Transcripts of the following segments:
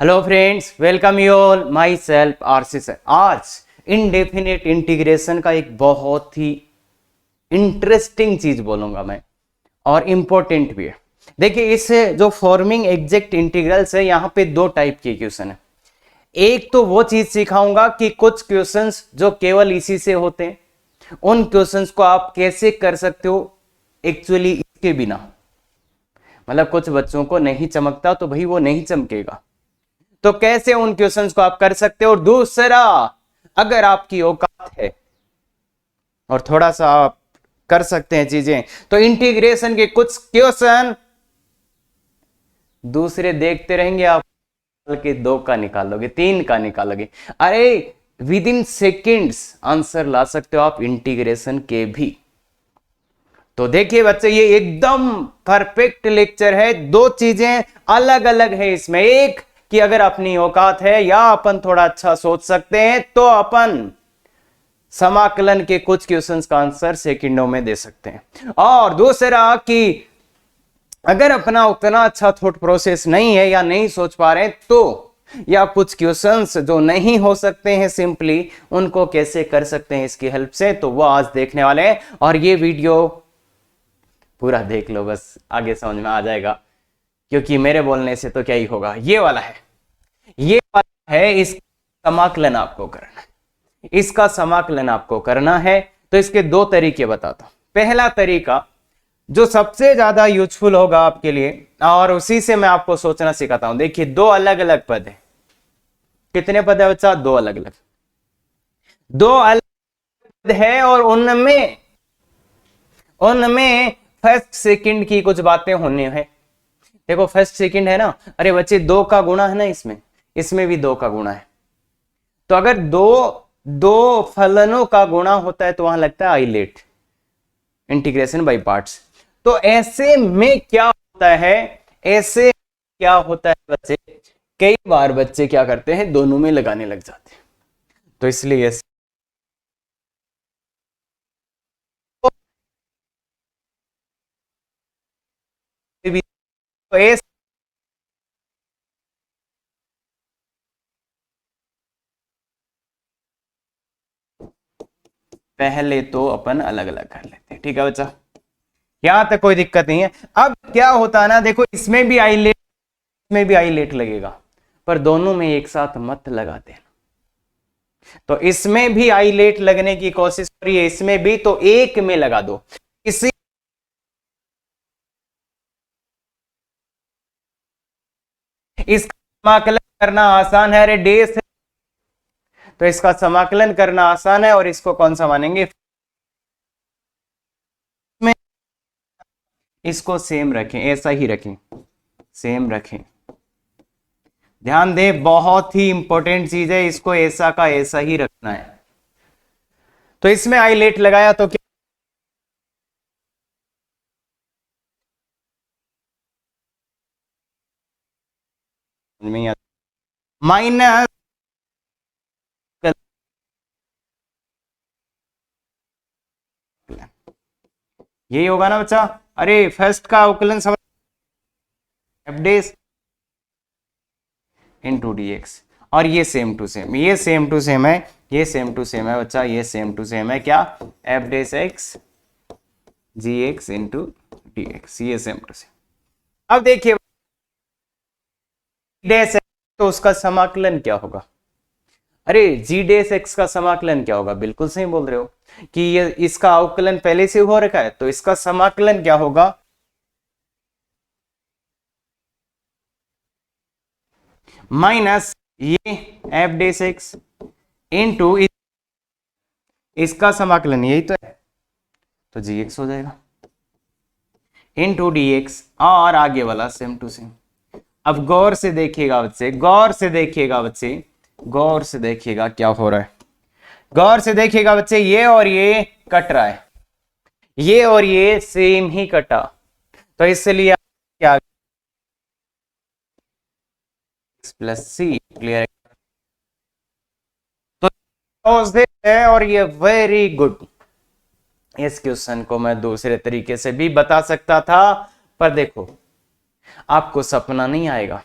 Hello friends, welcome you all. My self RC sir. आज indefinite integration का एक बहुत ही इंटरेस्टिंग चीज बोलूंगा मैं, और इंपॉर्टेंट भी है। देखिए, इस जो फॉर्मिंग एग्जैक्ट इंटीग्रल्स है, यहाँ पे दो टाइप के क्वेश्चन है। एक तो वो चीज सिखाऊंगा कि कुछ क्वेश्चंस जो केवल इसी से होते हैं, उन क्वेश्चंस को आप कैसे कर सकते हो एक्चुअली इसके बिना। मतलब कुछ बच्चों को नहीं चमकता तो भाई वो नहीं चमकेगा, तो कैसे उन क्वेश्चंस को आप कर सकते हो। और दूसरा, अगर आपकी औकात है और थोड़ा सा आप कर सकते हैं चीजें, तो इंटीग्रेशन के कुछ क्वेश्चन दूसरे देखते रहेंगे, आप के 2 का निकालोगे, 3 का निकालोगे। अरे विद इन सेकेंड्स आंसर ला सकते हो आप इंटीग्रेशन के भी। तो देखिए बच्चे, ये एकदम परफेक्ट लेक्चर है। दो चीजें अलग अलग है इसमें। एक कि अगर अपनी औकात है या अपन थोड़ा अच्छा सोच सकते हैं तो अपन समाकलन के कुछ क्वेश्चंस का आंसर सेकंडों में दे सकते हैं। और दूसरा कि अगर अपना उतना अच्छा थॉट प्रोसेस नहीं है या नहीं सोच पा रहे तो, या कुछ क्वेश्चंस जो नहीं हो सकते हैं सिंपली, उनको कैसे कर सकते हैं इसकी हेल्प से, तो वो आज देखने वाले हैं। और ये वीडियो पूरा देख लो, बस आगे समझ में आ जाएगा, क्योंकि मेरे बोलने से तो क्या ही होगा। ये वाला है, ये वाला है, इसका समाकलन आपको करना है। इसका समाकलन आपको करना है, तो इसके 2 तरीके बताता हूं। पहला तरीका जो सबसे ज्यादा यूजफुल होगा आपके लिए, और उसी से मैं आपको सोचना सिखाता हूं। देखिए, 2 अलग अलग पद है। कितने पद है बच्चा? 2 अलग अलग, 2 अलग पद है, और उनमें फर्स्ट सेकंड की कुछ बातें होनी है। देखो, फर्स्ट सेकंड है ना। अरे बच्चे, 2 का गुणा है ना, इसमें भी 2 का गुणा है। तो अगर दो फलनों का गुणा होता है तो वहां लगता है आइलेट, इंटीग्रेशन बाय पार्ट्स। तो ऐसे में क्या होता है, ऐसे क्या होता है बच्चे, कई बार बच्चे क्या करते हैं, दोनों में लगाने लग जाते हैं। तो इसलिए तो ऐसे पहले तो अपन अलग अलग कर लेते हैं, ठीक है बच्चा, यहां तक कोई दिक्कत नहीं है। अब क्या होता है ना, देखो, इसमें भी आईलेट लगेगा, पर दोनों में एक साथ मत लगा देना। तो इसमें भी आईलेट लगने की कोशिश करिए, इसमें भी, तो एक में लगा दो। इसी इसका समाकलन करना आसान है। अरे डेस है, तो इसका समाकलन करना आसान है, और इसको कौन सा मानेंगे, में इसको सेम रखें, ऐसा ही रखें, सेम रखें। ध्यान दे, बहुत ही इंपॉर्टेंट चीज है, इसको ऐसा का ऐसा ही रखना है। तो इसमें आईलेट लगाया तो क्या, माइनस, यही होगा ना बच्चा। अरे फर्स्ट का अवकलन समझ, एफ डेस इंटू डी एक्स, और ये सेम टू सेम, ये सेम टू सेम है, ये सेम टू सेम है बच्चा, ये सेम टू सेम है। क्या? एफ डेस एक्स जी एक्स इंटू डी एक्स, ये सेम टू सेम। अब देखिए, डेस एक्स, तो उसका समाकलन क्या होगा? अरे जी डेस एक्स का समाकलन क्या होगा? बिल्कुल सही बोल रहे हो कि ये इसका अवकलन पहले से हो रखा है, तो इसका समाकलन क्या होगा? माइनस ये एफ डेस एक्स इंटू इसका समाकलन, यही तो है, तो जी एक्स हो जाएगा इंटू डी एक्स, और आगे वाला सेम टू सेम। अब गौर से देखिएगा बच्चे, गौर से देखिएगा बच्चे, गौर से देखिएगा क्या हो रहा है। गौर से देखिएगा बच्चे, ये और ये कट रहा है, ये और ये सेम ही कटा, तो इसलिए क्या, प्लस सी, क्लियर है। और ये वेरी गुड, इस क्वेश्चन को मैं दूसरे तरीके से भी बता सकता था, पर देखो, आपको सपना नहीं आएगा,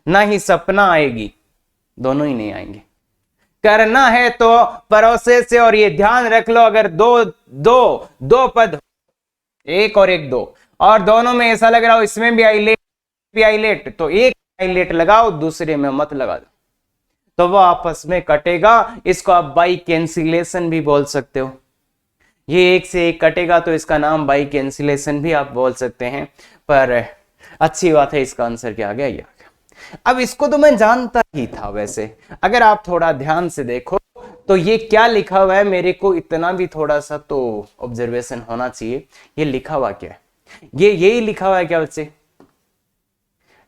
ना ही सपना आएगी, दोनों ही नहीं आएंगे। करना है तो प्रोसेस से, और ये ध्यान रख लो, अगर दो दो दो पद, एक और एक दो, और दोनों में ऐसा लग रहा हो इसमें भी आइलेट भी आइलेट, तो एक आइलेट लगाओ, दूसरे में मत लगा दो, तो वो आपस में कटेगा। इसको आप बाई कैंसिलेशन भी बोल सकते हो। ये एक से एक कटेगा तो इसका नाम बाई कैंसिलेशन भी आप बोल सकते हैं। पर अच्छी बात है, इसका आंसर क्या आ गया, ये आ गया। अब इसको तो मैं जानता ही था वैसे, अगर आप थोड़ा ध्यान से देखो तो ये क्या लिखा हुआ है, मेरे को इतना भी थोड़ा सा तो ऑब्जर्वेशन होना चाहिए। ये लिखा हुआ क्या है, ये यही लिखा हुआ है क्या बच्चे,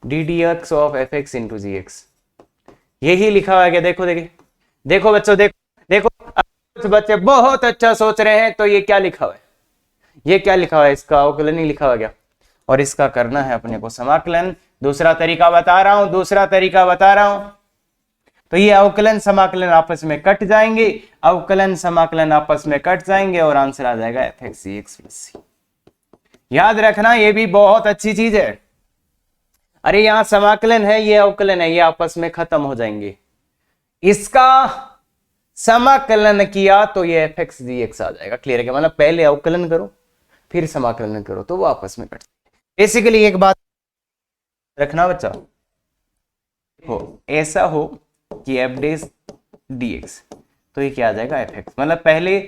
d d x of f x into g x, यही लिखा हुआ है क्या? देखो देखिए, देखो बच्चों, देखो देखो, कुछ बच्चे बहुत अच्छा सोच रहे हैं, तो ये क्या लिखा हुआ है, ये क्या लिखा हुआ है, इसका अवकलन ही लिखा हुआ क्या, और इसका करना है अपने को समाकलन। दूसरा तरीका बता रहा हूं, दूसरा तरीका बता रहा हूं, तो ये अवकलन समाकलन आपस में कट जाएंगे, अवकलन समाकलन आपस में कट जाएंगे, और आंसर आ जाएगा एफ एक्स सी एक्स प्लस सी। याद रखना, ये भी बहुत अच्छी चीज है। अरे यहां समाकलन है, ये अवकलन है, ये आपस में खत्म हो जाएंगे। इसका समाकलन किया तो ये एफ एक्स डी एक्स आ जाएगा। क्लियर है क्या? मतलब पहले अवकलन करो फिर समाकलन करो तो वो आपस में कट जाएंगे। बेसिकली एक बात रखना बच्चा, हो ऐसा हो कि एफ डेस डी एक्स, तो ये क्या आ जाएगा, एफ एक्स, मतलब पहले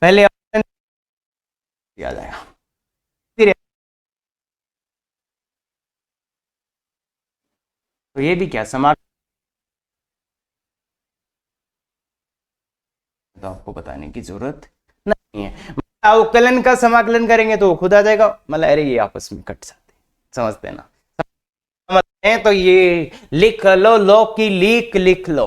पहले अवकलन आ जाएगा, फिर तो ये भी क्या समाकलन, तो आपको बताने की जरूरत नहीं है। अवकलन का समाकलन करेंगे तो वो खुद आ जाएगा, मतलब अरे ये आपस में कट जाते, समझते हैं ना? समझते हैं तो ये लिख लो की लीक लिख लो।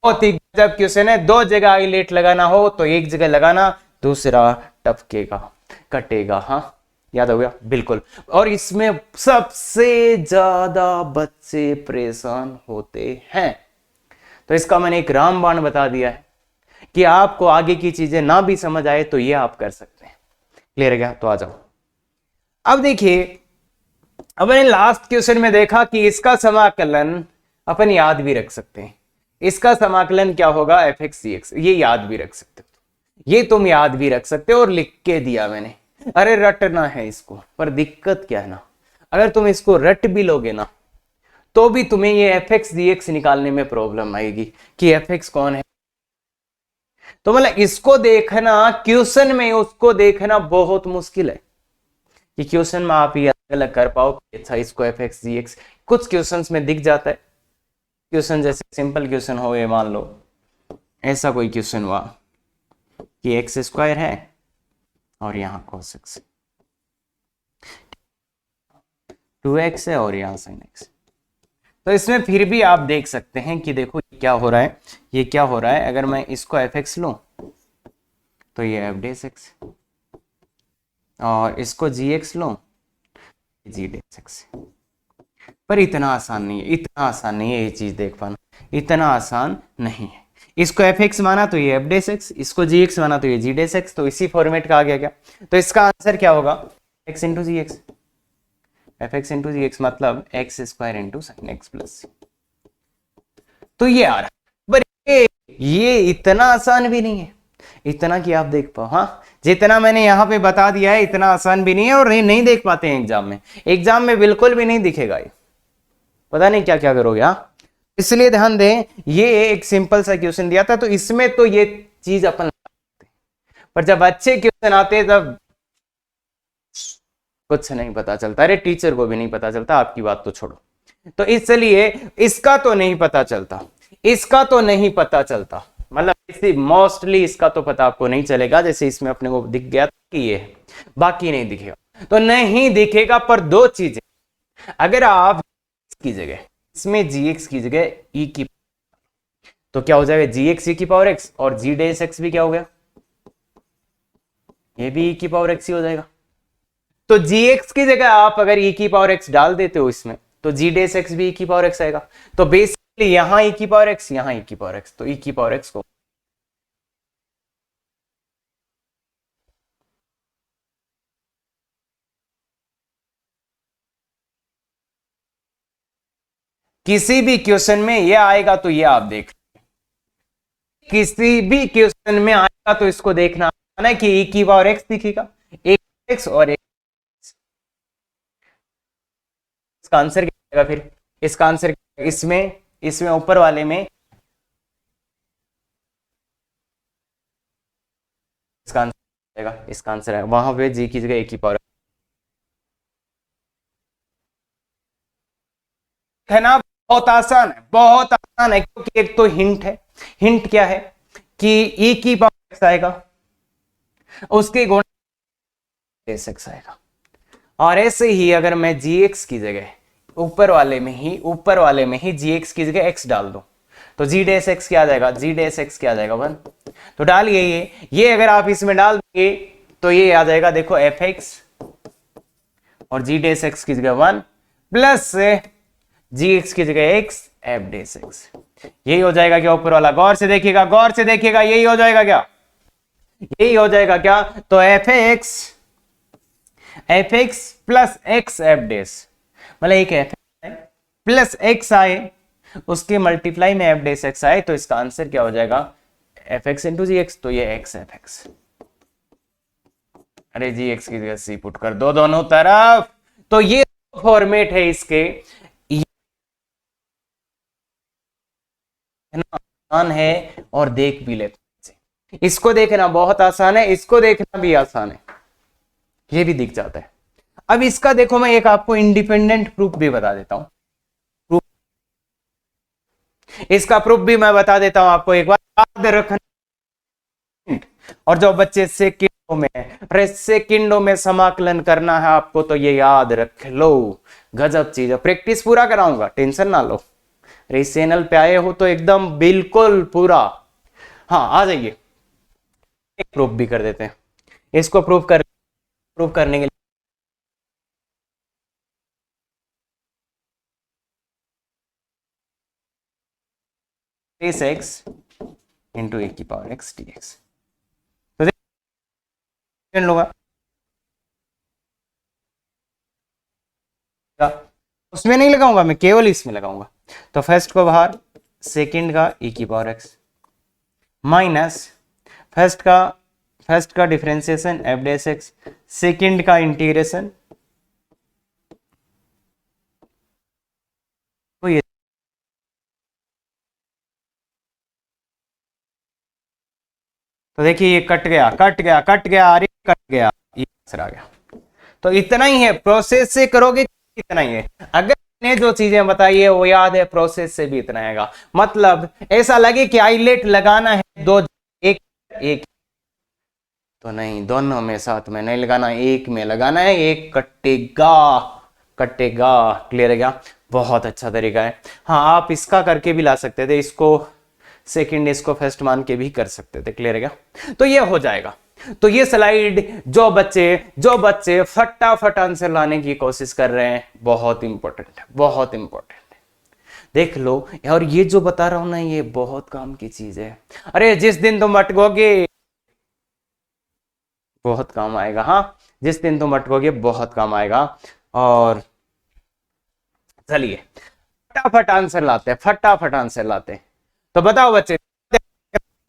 बहुत ही गजब क्वेश्चन है। दो जगह आइलेट लगाना हो तो एक जगह लगाना, दूसरा टपकेगा, कटेगा। हाँ, याद हो गया? बिल्कुल। और इसमें सबसे ज्यादा बच्चे परेशान होते हैं, तो इसका मैंने एक रामबाण बता दिया है कि आपको आगे की चीजें ना भी समझ आए तो ये आप कर सकते हैं। क्लियर है क्या? तो आ जाओ। अब देखिए, अपन लास्ट क्वेश्चन में देखा कि इसका समाकलन अपन याद भी रख सकते हैं। इसका समाकलन क्या होगा, एफ एक्स डी एक्स, ये याद भी रख सकते हो, ये तुम याद भी रख सकते हो, और लिख के दिया मैंने। अरे रटना है इसको, पर दिक्कत क्या है ना, अगर तुम इसको रट भी लोगे ना तो भी तुम्हें ये एफ एक्स डी एक्स निकालने में प्रॉब्लम आएगी कि एफ एक्स कौन है। तो मतलब इसको देखना क्वेश्चन में, उसको देखना बहुत मुश्किल है कि क्वेश्चन में आप ये अलग अलग कर पाओ कि अच्छा इसको एफ एक्स जी एक्स, कुछ क्वेश्चंस में दिख जाता है। क्वेश्चन जैसे सिंपल क्वेश्चन हो, ये मान लो ऐसा कोई क्वेश्चन हुआ कि एक्स स्क्वायर है और यहाँ cos x, 2x है और यहाँ sin x, तो इसमें फिर भी आप देख सकते हैं कि देखो क्या हो रहा है, ये क्या हो रहा है, अगर मैं इसको एफ एक्स लूं तो ये एफ डेस एक्स, और इसको जी एक्स लूं जी डेस एक्स। पर इतना आसान नहीं है, इतना आसान नहीं है ये चीज देख पाना, इतना आसान नहीं है। इसको एफ एक्स माना तो ये एफ डेस एक्स, इसको जी एक्स माना तो ये जी डेस एक्स, तो इसी फॉर्मेट का आ गया क्या? तो इसका आंसर क्या होगा, x into g x, F x into g x, मतलब x square into sine x plus. तो ये आ रहा है, पर ये इतना आसान भी नहीं है, इतना कि आप देख पाओ। हाँ, जितना मैंने यहाँ पे बता दिया है इतना आसान भी नहीं है, और नहीं देख पाते हैं एग्जाम में, एग्जाम में बिल्कुल भी नहीं दिखेगा ये, पता नहीं क्या क्या करोगे। हाँ, इसलिए ध्यान दें, ये एक सिंपल सा क्वेश्चन दिया था तो इसमें तो ये चीज अपन, पर जब अच्छे क्वेश्चन आते हैं तब कुछ नहीं पता चलता। अरे टीचर को भी नहीं पता चलता, आपकी बात तो छोड़ो। तो इसलिए इसका तो नहीं पता चलता, इसका तो नहीं पता चलता, मतलब इसी मोस्टली इसका तो पता आपको नहीं चलेगा, जैसे इसमें अपने को दिख गया कि ये है, बाकी नहीं दिखेगा। तो नहीं दिखेगा, पर दो चीजें, अगर आप की जगह इसमें gx की जगह e की, तो क्या हो जाएगा, gx e की पावर x, और g डेस x भी क्या हो गया, ये भी e की पावर x ही हो जाएगा। तो gx की जगह आप अगर e की पावर x डाल देते हो इसमें, तो g डेस x भी e की पावर x आएगा। तो बेसिकली यहां e की पावर x, यहां e की पावर x, तो e की पावर x को किसी भी क्वेश्चन में ये आएगा तो ये आप देख, किसी भी क्वेश्चन में आएगा तो इसको देखना है कि e की पावर x दिखेगा, एक x और एक, इसका आंसर क्या आएगा फिर, इसका आंसर इसमें इसमें ऊपर वाले में इसका आंसर आएगा, इसका आंसर है वहां पे g की जगह a की पावर है ना। बहुत आसान है, बहुत आसान है, क्योंकि एक तो हिंट है। हिंट क्या है कि e की पावर x आएगा, उसके गुणा x आएगा, और ऐसे ही अगर मैं gx की जगह ऊपर वाले में ही gx की जगह x डाल दूं तो g डैश x क्या आ जाएगा, g डैश x क्या आ जाएगा 1। तो डालिए ये अगर आप इसमें डाल देंगे तो ये आ जाएगा, देखो fx और g डैश x की जगह 1 प्लस gx की जगह x f डैश x, यही हो जाएगा क्या ऊपर वाला, गौर से देखिएगा, गौर से देखिएगा, यही हो जाएगा क्या, यही हो जाएगा क्या। तो fx plus x f dash, मतलब एक f प्लस x आए उसके मल्टीप्लाई में f डैश x आए, तो इसका आंसर क्या हो जाएगा fx इंटू जी एक्स, तो ये x fx, अरे जी एक्स की जगह c पुट कर दो दोनों तरफ। तो ये फॉर्मेट है इसके, आसान है और देख भी लेते, इसको देखना बहुत आसान है, इसको देखना भी आसान है, ये भी दिख जाता है। अब इसका देखो मैं एक आपको इंडिपेंडेंट प्रूफ भी बता देता हूं, इसका प्रूफ भी मैं बता देता हूं आपको, एक बार याद रखना। और जो बच्चे सेकंडों में समाकलन करना है आपको, तो ये याद रख लो, गजब चीज है, प्रैक्टिस पूरा कराऊंगा, टेंशन ना लो। इस चैनल पे आए हो तो एकदम बिल्कुल पूरा, हाँ आ जाइए, एक प्रूफ भी कर देते हैं, इसको प्रूफ करने के लिए इस x इंटू ए की पावर x dx, तो लूंगा उसमें नहीं लगाऊंगा, मैं केवल इसमें लगाऊंगा। तो फर्स्ट को बाहर, सेकंड का e की पावर x माइनस फर्स्ट का differentiation f dash x, second का इंटीग्रेशन, तो ये तो देखिए ये कट गया, अरे कट गया, ये आंसर आ गया। तो इतना ही है, प्रोसेस से करोगे इतना ही है, अगर ने जो चीजें बताई है वो याद है, प्रोसेस से भी इतना आएगा। मतलब ऐसा लगे कि आईलेट लगाना है दो, एक तो नहीं, दोनों में साथ में नहीं लगाना, एक में लगाना है, एक कटेगा। क्लियर है क्या, बहुत अच्छा तरीका है। हाँ आप इसका करके भी ला सकते थे, इसको सेकंड इसको फर्स्ट मान के भी कर सकते थे। क्लियर है क्या, तो ये हो जाएगा। तो ये स्लाइड जो बच्चे फटाफट आंसर लाने की कोशिश कर रहे हैं, बहुत इंपॉर्टेंट है, बहुत इंपॉर्टेंट है, देख लो। और ये जो बता रहा हूं ना, ये बहुत काम की चीज है। अरे जिस दिन तुम अटकोगे बहुत काम आएगा, हाँ जिस दिन तुम अटकोगे बहुत काम आएगा। और चलिए फटाफट आंसर लाते हैं। तो बताओ बच्चे,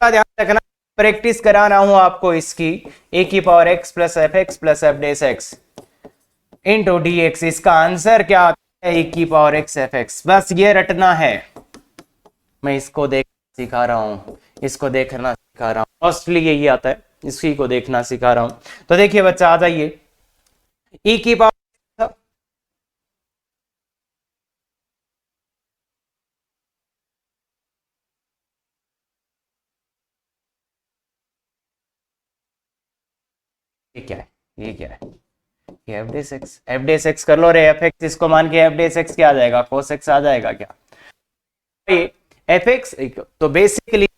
ध्यान रखना, प्रैक्टिस करा रहा हूं आपको इसकी, ए की power x plus F x plus F dash x into D x, इसका आंसर क्या आता है, ए की पावर x एफ एक्स, बस ये रटना है। मैं इसको सिखा रहा हूं, इसको देखना सिखा रहा हूं, मोस्टली यही आता है, इसी को देखना सिखा रहा हूं। तो देखिए बच्चा आ जाइए, e की पावर ये क्या है, ये एफ डेस एक्स कर लो रे, एफ एक्स इसको मान के एफ डेस एक्स क्या आ जाएगा, कोस एक्स आ जाएगा क्या, एफ एक्स। तो बेसिकली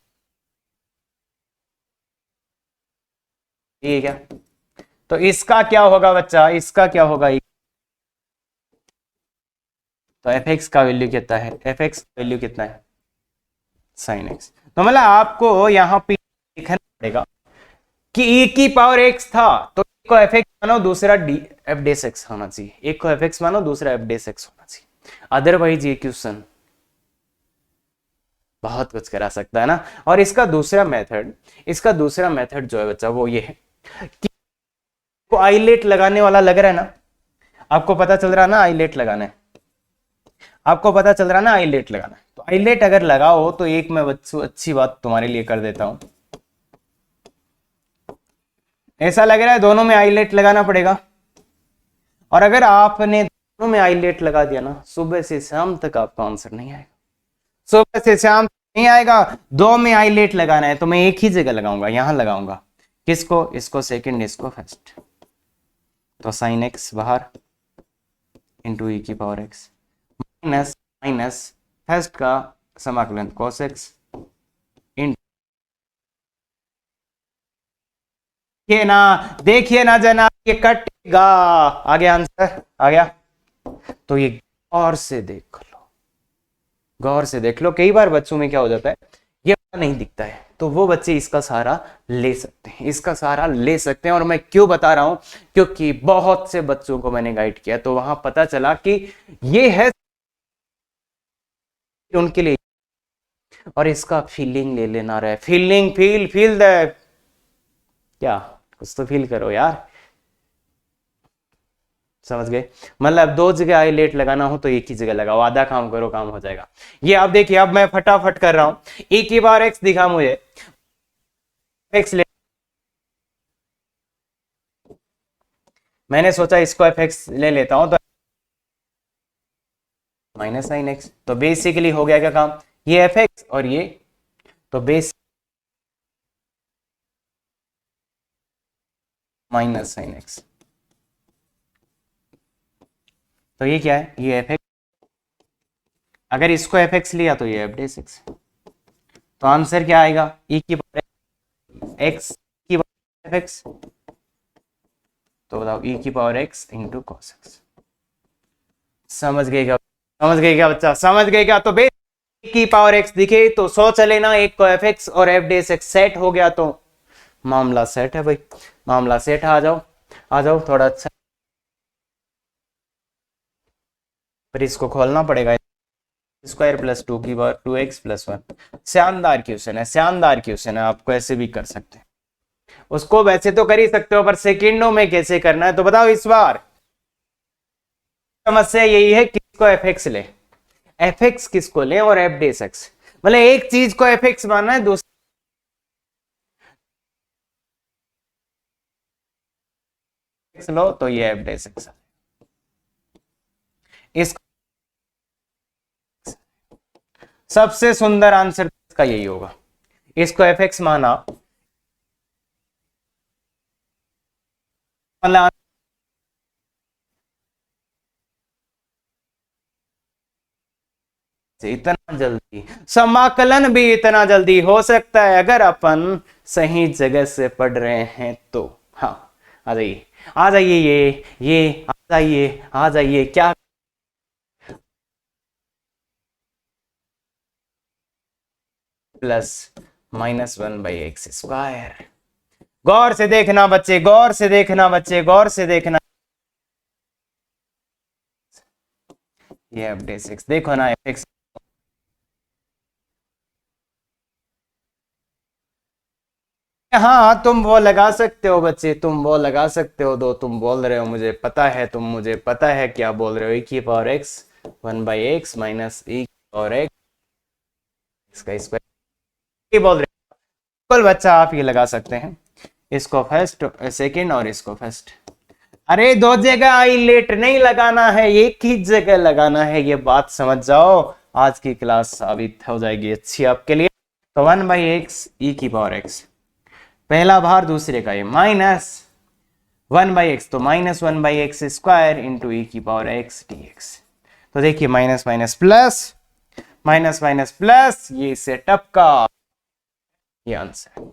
ये क्या, तो इसका क्या होगा बच्चा, इसका क्या होगा, तो एफ एक्स का वैल्यू कितना है, एफ एक्स का वैल्यू कितना है साइन एक्स। तो मतलब आपको यहाँ पे लिखना पड़ेगा कि e की पावर x था, तो एक को एफ एक्स मानो, दूसरा डी एफ डेस एक्स होना चाहिए, एक को एफ एक्स मानो, दूसरा एफ डेस एक्स होना चाहिए, अदरवाइज ये क्वेश्चन बहुत कुछ करा सकता है ना। और इसका दूसरा मेथड जो है बच्चा वो ये है कि को आईलेट लगाने वाला लग रहा है ना, आपको पता चल रहा है ना आईलेट लगाना है, आपको पता चल रहा है ना आईलेट लगाना है। तो आईलेट अगर लगाओ तो एक मैं बच्चों अच्छी बात तुम्हारे लिए कर देता हूं, ऐसा लग रहा है दोनों में आईलेट लगाना पड़ेगा, और अगर आपने दोनों में आईलेट लगा दिया ना, सुबह से शाम तक आपका आंसर नहीं आएगा, सुबह से शाम नहीं आएगा। दो में आईलेट लगाना है तो मैं एक ही जगह लगाऊंगा, यहां लगाऊंगा, किसको, इसको सेकंड, इसको फर्स्ट। तो साइन एक्स बाहर इंटू ई की power x minus minus first का समाकलन कॉस एक्स इंटू, देखिए ना जनाब ये कटेगा, आ गया आंसर, आ गया। तो ये गौर से देख लो, गौर से देख लो। कई बार बच्चों में क्या हो जाता है, ये नहीं दिखता है, तो वो बच्चे इसका सहारा ले सकते हैं, इसका सहारा ले सकते हैं। और मैं क्यों बता रहा हूं, क्योंकि बहुत से बच्चों को मैंने गाइड किया तो वहां पता चला कि ये है उनके लिए, और इसका फीलिंग ले लेना रहे, फीलिंग फील द, क्या कुछ तो फील करो यार, समझ गए। मतलब दो जगह आईलेट लगाना हो तो एक ही जगह लगाओ, आधा काम करो, काम हो जाएगा। ये आप देखिए, अब मैं फटाफट कर रहा हूं, ए की बार एक्स दिखा मुझे, एक्स ले, मैंने सोचा इसको एफ एक्स ले लेता हूं, तो माइनस साइन एक्स, तो बेसिकली हो गया क्या काम, ये एफ एक्स और ये, तो बेस माइनस साइन एक्स, तो ये क्या है, ये एफ एक्स, अगर इसको एफ एक्स लिया तो ये एफ डेस एक्स, तो आंसर क्या आएगा, ई की पावर एक्स की पावर एफ एक्स, तो बताओ ई की power x into cos x. समझ गए क्या, समझ गए क्या बच्चा, समझ गए क्या। तो बेस की पावर एक्स दिखे तो 100 चले ना, एक को एफ एक्स और एफ डेस एक्स सेट हो गया, तो मामला सेट है भाई, मामला सेट है। आ जाओ, आ जाओ थोड़ा अच्छा, पर इसको खोलना पड़ेगा, स्क्वायर प्लस 2 की पावर 2x प्लस 1। शानदार क्वेश्चन है, शानदार क्वेश्चन है, आपको ऐसे भी कर सकते हैं, उसको वैसे तो कर ही सकते हो, पर सेकेंडों में कैसे करना है तो बताओ इस बार। समस्या यही है किसको एफ एक्स ले, एफ एक्स किसको ले और एफ डेस एक्स, मतलब एक चीज को एफ एक्स मानना है, दूसरी लो तो ये एफ डेस एक्स, इस सबसे सुंदर आंसर का यही होगा, इसको एफ एक्स माना, मतलब इतना जल्दी समाकलन भी इतना जल्दी हो सकता है अगर अपन सही जगह से पढ़ रहे हैं तो। हाँ आ जाइए, आ जाइए, ये आ जाइए, आ जाइए, क्या प्लस माइनस 1/x²। गौर से देखना बच्चे, गौर से देखना बच्चे, गौर से देखना, ये एफ डे 6 देखो ना, एफ एक्स, हाँ तुम वो लगा सकते हो बच्चे, तुम वो लगा सकते हो, दो तुम बोल रहे हो मुझे पता है, तुम मुझे पता है क्या बोल रहे हो, e की power x 1/x minus e की पावर x इसका स्क्वायर बोल रहे हो, बिल्कुल बच्चा आप ये लगा सकते हैं, इसको फर्स्ट सेकंड और इसको फर्स्ट। अरे दो जगह आईलेट नहीं लगाना है, एक ही जगह लगाना है, ये बात समझ जाओ, आज की क्लास साबित हो जाएगी अच्छी आपके लिए। तो 1/x e की पावर x, पहला भार दूसरे का ये माइनस 1/x, तो माइनस 1/x² इंटू ई की पावर x dx। तो देखिए minus minus plus, minus minus plus, ये सेटअप का ये आंसर।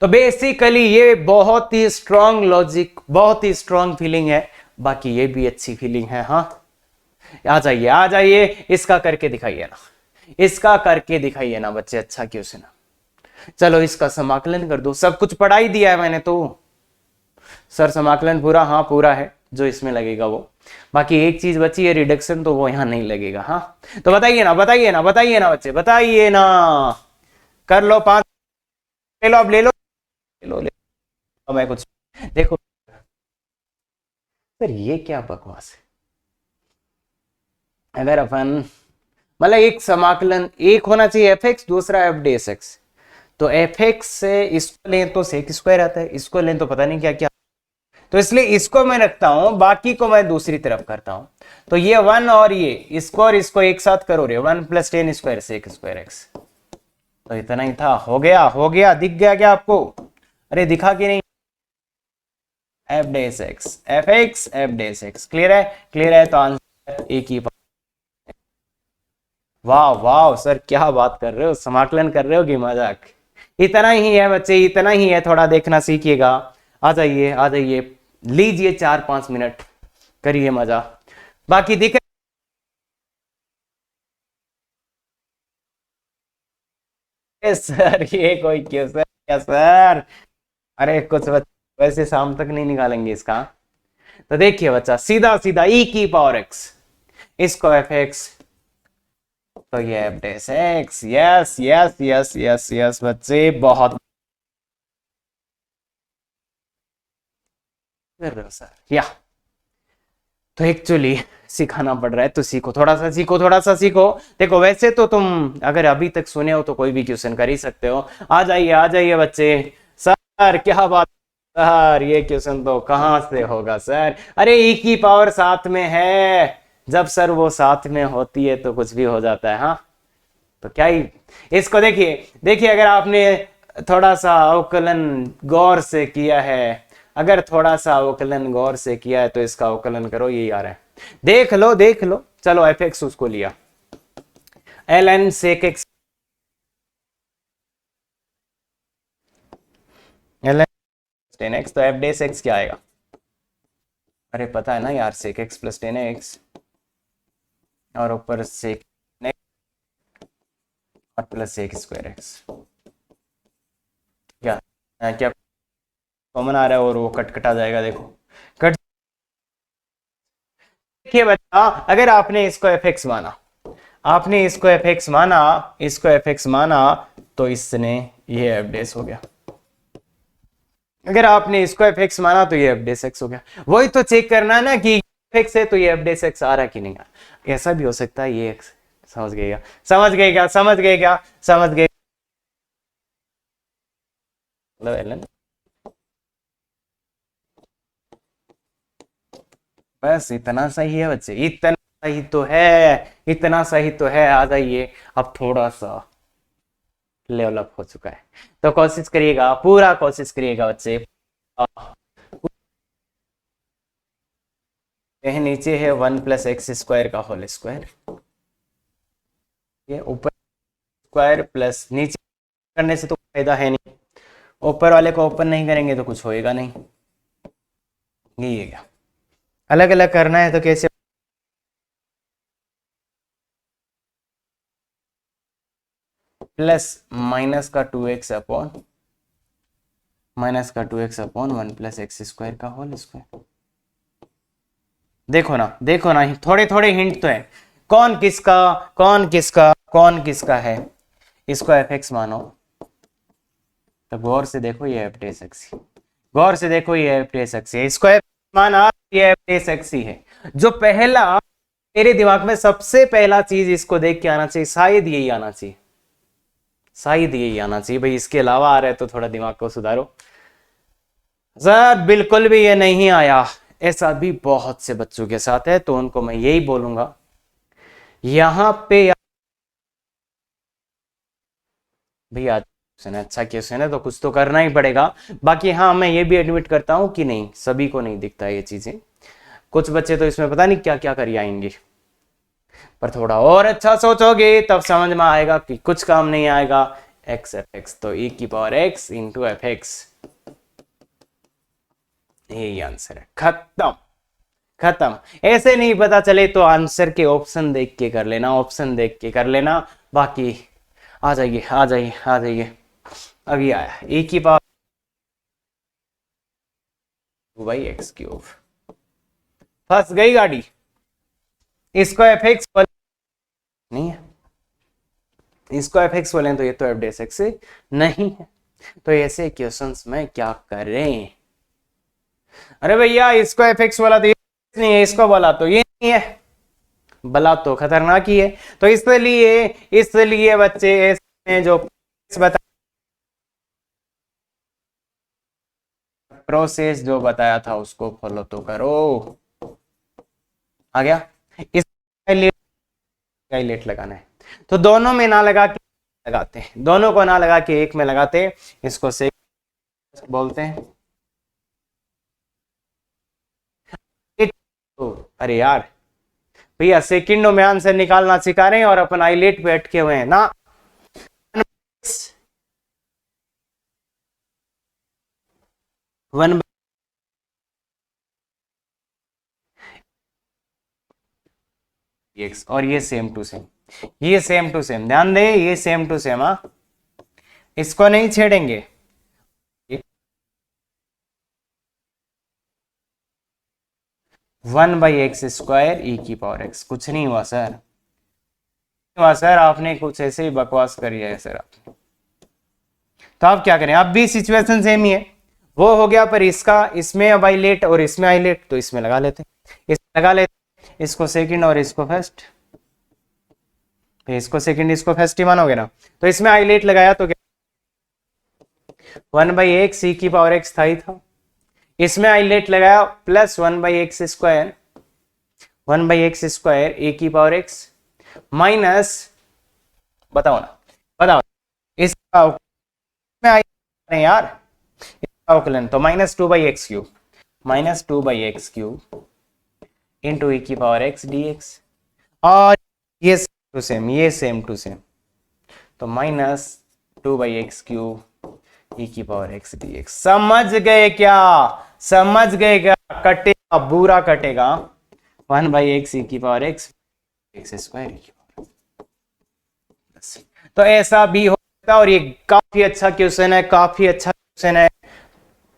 तो बेसिकली ये बहुत ही स्ट्रॉन्ग लॉजिक, बहुत ही स्ट्रॉन्ग फीलिंग है, बाकी ये भी अच्छी फीलिंग है। हाँ आ जाइए, आ जाइए, इसका करके दिखाइए ना, इसका करके दिखाइए ना बच्चे, अच्छा क्वेश्चन है। चलो इसका समाकलन कर दो, सब कुछ पढ़ा ही दिया है मैंने तो। सर समाकलन पूरा, हाँ पूरा है, जो इसमें लगेगा वो। बाकी एक चीज बची है रिडक्शन, तो वो यहाँ नहीं लगेगा। हाँ तो बताइए ना, बताइए ना, बताइए ना बच्चे, बताइए ना। कर लो, 5 ले लो, अब ले लो, ले लो, ले लो। मैं कुछ देखो सर, ये क्या बकवास है। अगर अपन मतलब एक समाकलन, एक होना चाहिए एफ एक्स, दूसरा एफ डी एस एक्स। तो एफ एक्स से इसको लें तो सेक स्क्वायर आता है, इसको लें तो पता नहीं क्या क्या। तो इसलिए इसको मैं रखता हूं, बाकी को मैं दूसरी तरफ करता हूं। तो ये 1 और ये इसको और इसको एक साथ करो रे, 1 + 10 स्क्वायर सेक स्क्वायर एक्स। तो इतना ही था, हो गया, हो गया, दिख गया क्या आपको? अरे दिखा कि नहीं? F dash x, F x F dash x, clear है? क्लियर है, तो आंसर एक ही। वाह वाह सर, क्या बात कर रहे हो, समाकलन कर रहे हो कि मजाक? इतना ही है बच्चे, इतना ही है, थोड़ा देखना सीखिएगा। आ जाइए, आ जाइए, लीजिए 4-5 मिनट, करिए मजा। बाकी दिख सर ये कोई क्यों सर, क्या सर? अरे कुछ बच्चे वैसे शाम तक नहीं निकालेंगे इसका। तो देखिए बच्चा, सीधा सीधा ई की पावर एक्स, इसको एफ एक्स, तो ये f dash x. Yes yes yes yes yes बच्चे, बहुत कर रहे हो सर। या तो एक्चुअली सिखाना पड़ रहा है, तो सीखो, थोड़ा सा सीखो, थोड़ा सा सीखो। देखो वैसे तो तुम अगर अभी तक सुने हो तो कोई भी क्वेश्चन कर ही सकते हो। आ जाइए बच्चे। सर क्या बात, सर ये क्वेश्चन तो कहाँ से होगा सर? अरे ई की पावर साथ में है, जब सर वो साथ में होती है तो कुछ भी हो जाता है। हाँ तो क्या ही, इसको देखिए, देखिए अगर आपने थोड़ा सा अवकलन गौर से किया है, अगर थोड़ा सा अवकलन गौर से किया है तो इसका अवकलन करो, यही आ रहा है। देख लो, देख लो, चलो एफ एक्स उसको लिया, l n sec x, l n tan x, तो एफ डेस एक्स क्या आएगा? अरे पता है ना यार, सेक एक्स प्लस 10x, और ऊपर सेक और प्लस सेक स्क्वायर एक्स। क्या क्या कॉमन आ रहा है और वो कट कटा जाएगा, देखो कट। देखिए बच्चा, अगर आपने इसको एफ एक्स माना, आपने इसको एफ एक्स माना, इसको एफ एक्स माना, तो इसने ये एफ डेस हो गया। अगर आपने इसको एफ एक्स माना तो ये एफ डेस एक्स हो गया। वही तो चेक करना है ना कि एफ एक्स है तो ये एफ डेस एक्स आ रहा है कि नहीं आ रहा। ऐसा भी हो सकता है ये एक्स, समझ गए क्या? समझ गए क्या? समझ गए क्या? समझ गए? मतलब बस इतना सही है बच्चे, इतना सही तो है, इतना सही तो है। आ जाइए, अब थोड़ा सा डेवलप हो चुका है, तो कोशिश करिएगा, पूरा कोशिश करिएगा बच्चे। नीचे है 1 + x स्क्वायर का होल स्क्वायर, ये ऊपर स्क्वायर प्लस नीचे करने से तो फायदा है नहीं, ऊपर वाले को ओपन नहीं करेंगे तो कुछ होएगा नहीं। यही है क्या? अलग अलग करना है तो कैसे? प्लस माइनस का 2x अपॉन, माइनस का 2x अपॉन 1 + x स्क्वायर का होल स्क्वायर। देखो ना, देखो ना, थोड़े थोड़े हिंट तो है, कौन किसका, कौन किसका, कौन किसका है। इसको एफ एक्स मानो तो गौर से देखो ये एफ डेस एक्स, गौर से देखो ये एफ डेस एक्स है। इसको एफ माना, ये एफ डेस एक्स ही है। जो पहला मेरे दिमाग में सबसे पहला चीज इसको देख के आना चाहिए, शायद यही आना चाहिए, शायद यही आना चाहिए भाई। इसके अलावा आ रहा है तो थोड़ा दिमाग को सुधारो। सर बिल्कुल भी ये नहीं आया, ऐसा भी बहुत से बच्चों के साथ है, तो उनको मैं यही बोलूंगा यहां पे, भैया क्वेश्चन है, अच्छा क्वेश्चन है, तो कुछ तो करना ही पड़ेगा। बाकी हाँ, मैं ये भी एडमिट करता हूं कि नहीं, सभी को नहीं दिखता ये चीजें, कुछ बच्चे तो इसमें पता नहीं क्या क्या कर आएंगे। पर थोड़ा और अच्छा सोचोगे तब समझ में आएगा कि कुछ काम नहीं आएगा। एक्स एफ एक्स, तो e की power x into F x, यही आंसर है, खत्म, खत्म। ऐसे नहीं पता चले तो आंसर के ऑप्शन देख के कर लेना, ऑप्शन देख के कर लेना। बाकी आ जाइए, आ जाइए, आ जाइए, अभी आया e की पावर 2/x क्यूब, फंस गई गाड़ी। इसको एफ एक्स नहीं है, इसको एफ एक्स बोले तो ये तो एफ डेस एक्स नहीं है। तो ऐसे क्वेश्चंस में क्या करें? अरे भैया इसको एफ एक्स बोला तो ये नहीं है, इसको बोला तो ये नहीं है, बला तो खतरनाक ही है। तो इसलिए इसलिए बच्चे इसमें जो बता प्रोसेस जो बताया था उसको फॉलो तो करो। आ गया? इस लेट लगाना है तो दोनों में ना लगा के लगाते हैं, दोनों को ना लगा के एक में लगाते हैं, इसको से बोलते हैं। तो अरे यार भैया सेकंडों में आंसर निकालना सिखा रहे हैं और अपन आइलेट पे अटके हुए हैं ना। वन एक्स और ये सेम टू सेम, ये सेम टू सेम, ध्यान दे ये सेम टू सेम। हाँ इसको नहीं छेड़ेंगे। वन बाई एक्स स्क्वायर ई की पावर एक्स, कुछ नहीं हुआ सर, हुआ सर, आपने कुछ ऐसे ही बकवास करी है सर आपने। तो आप क्या करें, अब भी सिचुएशन सेम ही है, वो हो गया, पर इसका इसमें अब आइलेट और इसमें आइलेट, तो इसमें लगा लेते, इसमें लगा लेते, इसको सेकंड और इसको फर्स्ट, इसको सेकंड इसको फर्स्ट ही मानोगे ना। तो इसमें आइलेट लगाया तो क्या, वन बाई एक्स ई की पावर एक्स था ही था, इसमें आइलेट लगाया plus one by x square, one by x square a की पावर एक्स माइनस, बताओ ना बताओ, इसका में यार इसका अवकलन तो minus two by x cube, minus two by x cube into e की पावर एक्स डी एक्स, और ये सेम टू सेम, ये सेम टू सेम, तो minus two by x cube e की पावर एक्स डी एक्स। समझ गए क्या, समझ गए क्या? कटेगा, बुरा कटेगा, वन बाई एक्स ई की पावर एक्स एक्स स्क्वायर की पावर। तो ऐसा भी हो सकता है, और ये काफी अच्छा क्वेश्चन है, काफी अच्छा क्वेश्चन है,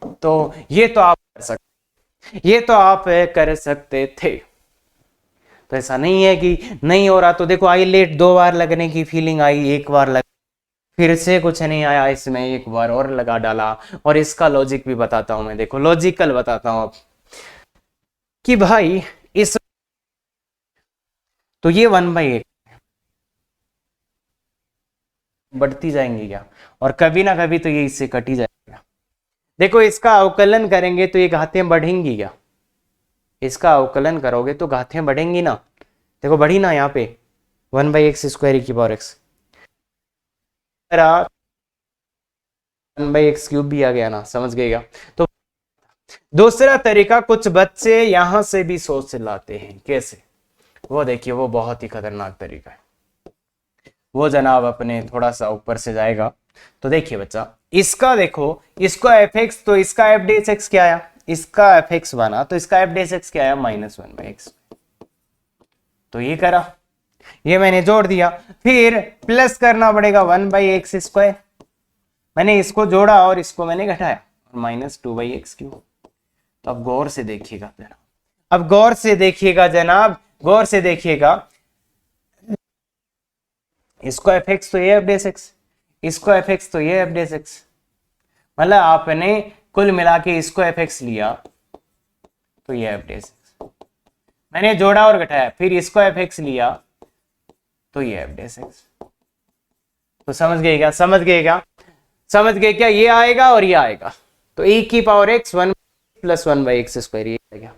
तो ये तो आप कर सकते, ये तो आप कर सकते थे। तो ऐसा नहीं है कि नहीं हो रहा, तो देखो आइलेट दो बार लगने की फीलिंग आई, एक बार लग फिर से कुछ नहीं आया, इसमें एक बार और लगा डाला, और इसका लॉजिक भी बताता हूं मैं, देखो लॉजिकल बताता हूं अब कि भाई इस, तो ये वन बाई एट बढ़ती जाएंगी क्या, और कभी ना कभी तो ये इससे कट ही जाएगा। देखो इसका अवकलन करेंगे तो ये घातें बढ़ेंगी क्या, इसका अवकलन करोगे तो घातें बढ़ेंगी ना, देखो बढ़ी ना यहाँ पे, वन बाई एक्स स्क्वायर की power x, one by x cube भी आ गया ना, समझ गएगा। तो दूसरा तरीका कुछ बच्चे यहां से भी सोच लाते हैं, कैसे, वो देखिए, वो बहुत ही खतरनाक तरीका है, वो जनाब अपने थोड़ा सा ऊपर से जाएगा। तो देखिए बच्चा, इसका देखो, इसको एफ एक्स, तो इसका एफ डी एक्स क्या आया, इसका एफ एक्स बना, तो इसका एफ डी एक्स क्या आया, माइनस वन बाई एक्स। तो ये करा, ये मैंने जोड़ दिया, फिर प्लस करना पड़ेगा वन बाई एक्स स्क्वायर, मैंने इसको जोड़ा और इसको मैंने घटाया, minus two by x cube. तो अब गौर से देखिएगा जनाब, अब गौर से देखिएगा जनाब, गौर से देखिएगा, इसको एफ एक्स तो ये एफ डेस एक्स, इसको एफ एक्स तो ये एफ डेस एक्स, मतलब आपने कुल मिला के इसको एफ एक्स लिया तो ये एफ डेस एक्स, मैंने जोड़ा और घटाया, फिर इसको एफ एक्स लिया तो ये एफ डेस एक्स। तो समझ गए क्या, समझ गए क्या, समझ गए क्या, ये आएगा और ये आएगा, तो e की power x one plus one by x square, ये आएगा।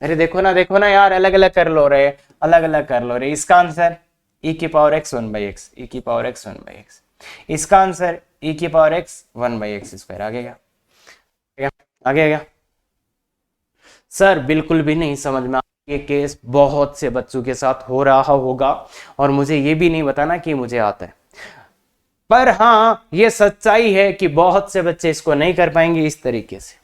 अरे देखो ना यार, अलग अलग कर लो रे, अलग अलग कर लो रे। इसका आंसर e की power x one by x, e की power x one by x, इसका आंसर e की power x one by x square, आ गया आ गया सर? बिल्कुल भी नहीं समझ में, ये केस बहुत से बच्चों के साथ हो रहा होगा, और मुझे ये भी नहीं बताना कि मुझे आता है, पर हाँ ये सच्चाई है कि बहुत से बच्चे इसको नहीं कर पाएंगे इस तरीके से,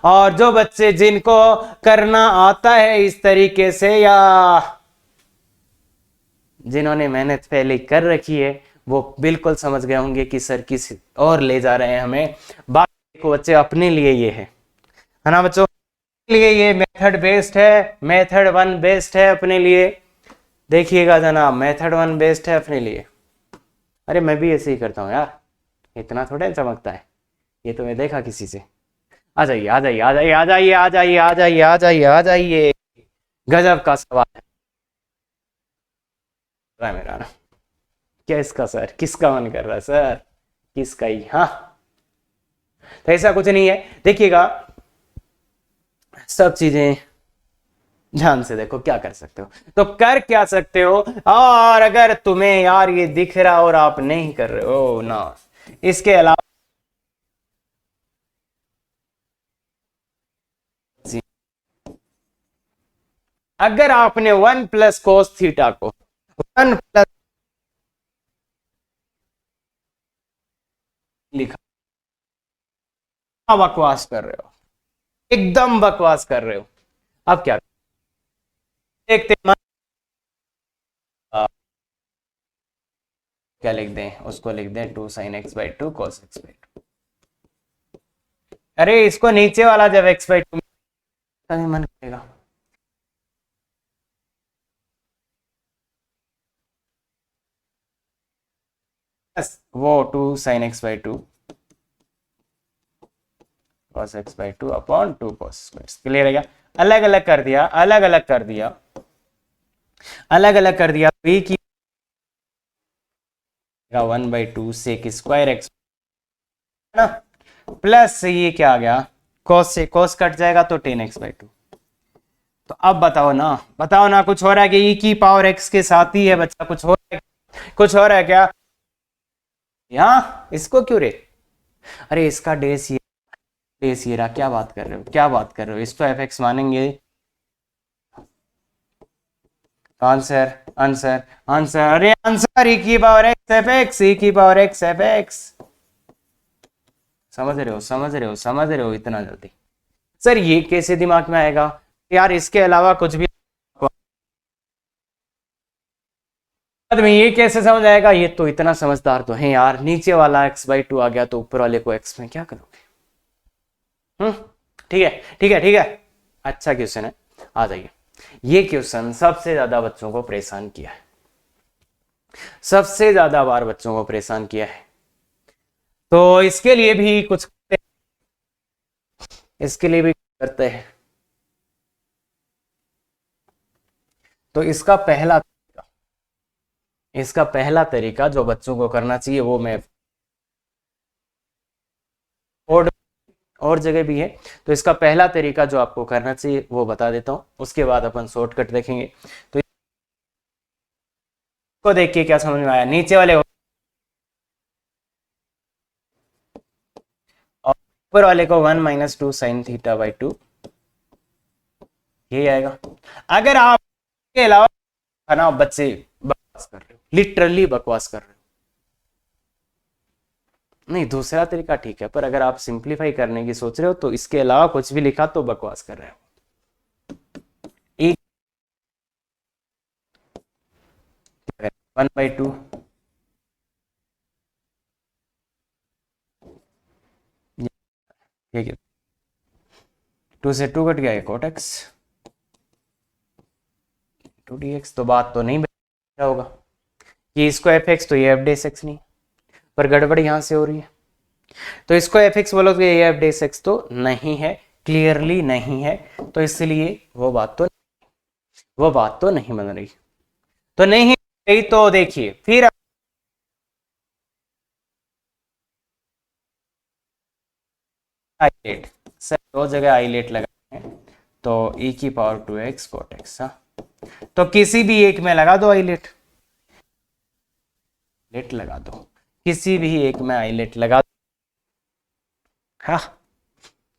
और जो बच्चे जिनको करना आता है इस तरीके से, या जिन्होंने मेहनत पहले कर रखी है, वो बिल्कुल समझ गए होंगे कि सर किस और ले जा रहे हैं हमें। बाकी को बच्चे अपने लिए ये है ना बच्चों, लिए ये मेथड बेस्ड है, मेथड 1 बेस्ड है अपने लिए। देखिएगा जनाब, मेथड 1 बेस्ड है अपने लिए। अरे मैं भी ऐसे ही करता हूँ यार, इतना थोड़ा चमकता है, ये तो मैं देखा किसी से। आ जाइए आ जाइए आ जाइए आ जाइए आ जाइए आ जाइए आ जाइए आ जाइए, गजब का सवाल है मेरा ना। क्या इसका सर, किसका मन कर रहा है सर, किसका ही। हाँ, तो ऐसा कुछ नहीं है। देखिएगा सब चीजें ध्यान से देखो, क्या कर सकते हो तो कर क्या सकते हो। और अगर तुम्हें यार ये दिख रहा और आप नहीं कर रहे हो ना, इसके अलावा अगर आपने 1 प्लस कोस थीटा को 1 प्लस लिखा, बकवास कर रहे हो, एकदम बकवास कर रहे हो। अब क्या देखते हैं, क्या लिख दें, उसको लिख दें 2 sin x by 2 cos x by 2। अरे इसको नीचे वाला जब x by 2 तभी मन करेगा। वो 2 sin x by 2 cos x by 2 upon 2 cos square. Clear है क्या? अलग अलग कर दिया, अलग अलग कर दिया, अलग अलग कर दिया। v की 1/2 सेक स्क्वायर एक्स ना, प्लस ये क्या आ गया, cos से cos कट जाएगा तो 10x/2। तो अब बताओ ना, बताओ ना, कुछ हो रहा है कि e की पावर x के साथ ही है बच्चा, कुछ हो रहा है, कुछ हो रहा है क्या यहाँ? इसको क्यों रे, अरे इसका डेस ये रहा। क्या बात कर रहे हो, क्या बात कर रहे हो, इसको fx मानेंगे। आंसर आंसर आंसर, अरे आंसर e की पावर x fx, e की पावर x fx। समझ रहे हो, समझ रहे हो, समझ रहे हो इतना जल्दी? सर ये कैसे दिमाग में आएगा यार, इसके अलावा कुछ भी में ये कैसे समझ आएगा? ये तो इतना समझदार तो है यार, नीचे वाला x/2 आ गया तो ऊपर वाले को x में क्या करोगे? ठीक है ठीक है ठीक है, अच्छा क्वेश्चन है, आ जाइए। ये क्वेश्चन सबसे ज्यादा बच्चों को परेशान किया है, सबसे ज्यादा बार बच्चों को परेशान किया है। तो इसके लिए भी कुछ करते हैं, इसके लिए भी करते हैं। तो इसका पहला तरीका जो बच्चों को करना चाहिए वो मैं और जगह भी है, तो इसका पहला तरीका जो आपको करना चाहिए वो बता देता हूं, उसके बाद अपन शॉर्टकट देखेंगे। तो इसको देख के क्या समझ में आया, नीचे वाले और ऊपर वाले को 1 - 2 sin θ/2 यही आएगा। अगर आप इसके अलावा है ना बच्चे बकवास कर रहे हो, लिटरली बकवास कर रहे हो, नहीं दूसरा तरीका ठीक है, पर अगर आप सिंप्लीफाई करने की सोच रहे हो तो इसके अलावा कुछ भी लिखा तो बकवास कर रहे हो। एक 1/2 ये 2 से 2 कट गया, cot x 2dx। तो बात तो नहीं बता होगा, ये इसको fx तो ये f' नहीं, पर गड़बड़ यहां से हो रही है। तो इसको fx बोलोगे, ये f' तो नहीं है, क्लियरली नहीं है, तो इसलिए वो बात तो नहीं बन रही। तो नहीं गई तो देखिए फिर आईलेट, सर दो जगह आईलेट लगा है, तो e की पावर 2x cot x। तो किसी भी एक में लगा दो आईलेट, लेट लगा दो, किसी भी एक में आईलेट लगा दो, हाँ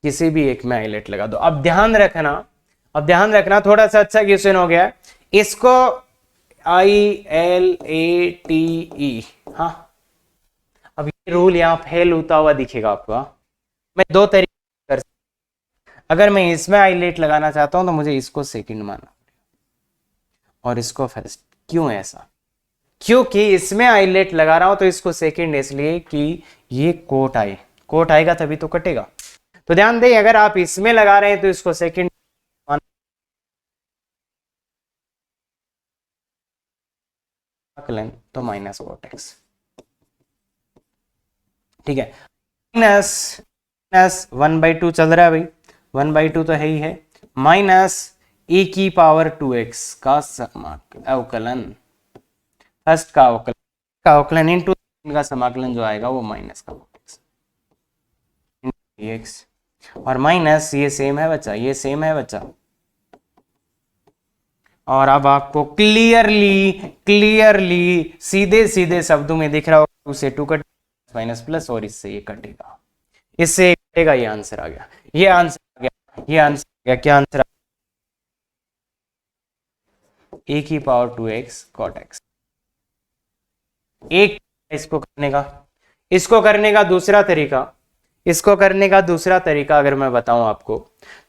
किसी भी एक में आईलेट लगा दो। अब ध्यान रखना, अब ध्यान रखना, थोड़ा सा अच्छा क्वेश्चन हो गया, इसको ILATE, हाँ अब ये रूल यहां फेल होता हुआ दिखेगा आपको। मैं दो तरीके कर, अगर मैं इसमें आईलेट लगाना चाहता हूं तो मुझे इसको सेकंड मानना और इसको फर्स्ट। क्यों ऐसा? क्योंकि इसमें आईलेट लगा रहा हूं तो इसको सेकंड इसलिए कि ये कोट आएगा तभी तो कटेगा। तो ध्यान दें, अगर आप इसमें लगा रहे हैं तो इसको सेकंड, अवकलन तो माइनस कोट एक्स, ठीक है। माइनस 1/2 चल रहा है भाई, 1/2 तो है ही है, माइनस e की पावर 2x का अवकलन, फर्स्ट का अवकलन इनटू का समाकलन जो आएगा वो माइनस का x, और माइनस ये सेम है बच्चा, ये सेम है बच्चा। और अब आपको क्लियरली सीधे सीधे शब्दों में दिख रहा होगा, 2 से 2 कट माइनस प्लस, और इससे ये कटेगा, इससे ये कटेगा, ये आंसर आ गया, ये आंसर आ गया, ये आंसर आ गया। क्या आंसर? e की पावर 2x cot x। एक इसको करने का दूसरा तरीका, अगर मैं बताऊं आपको,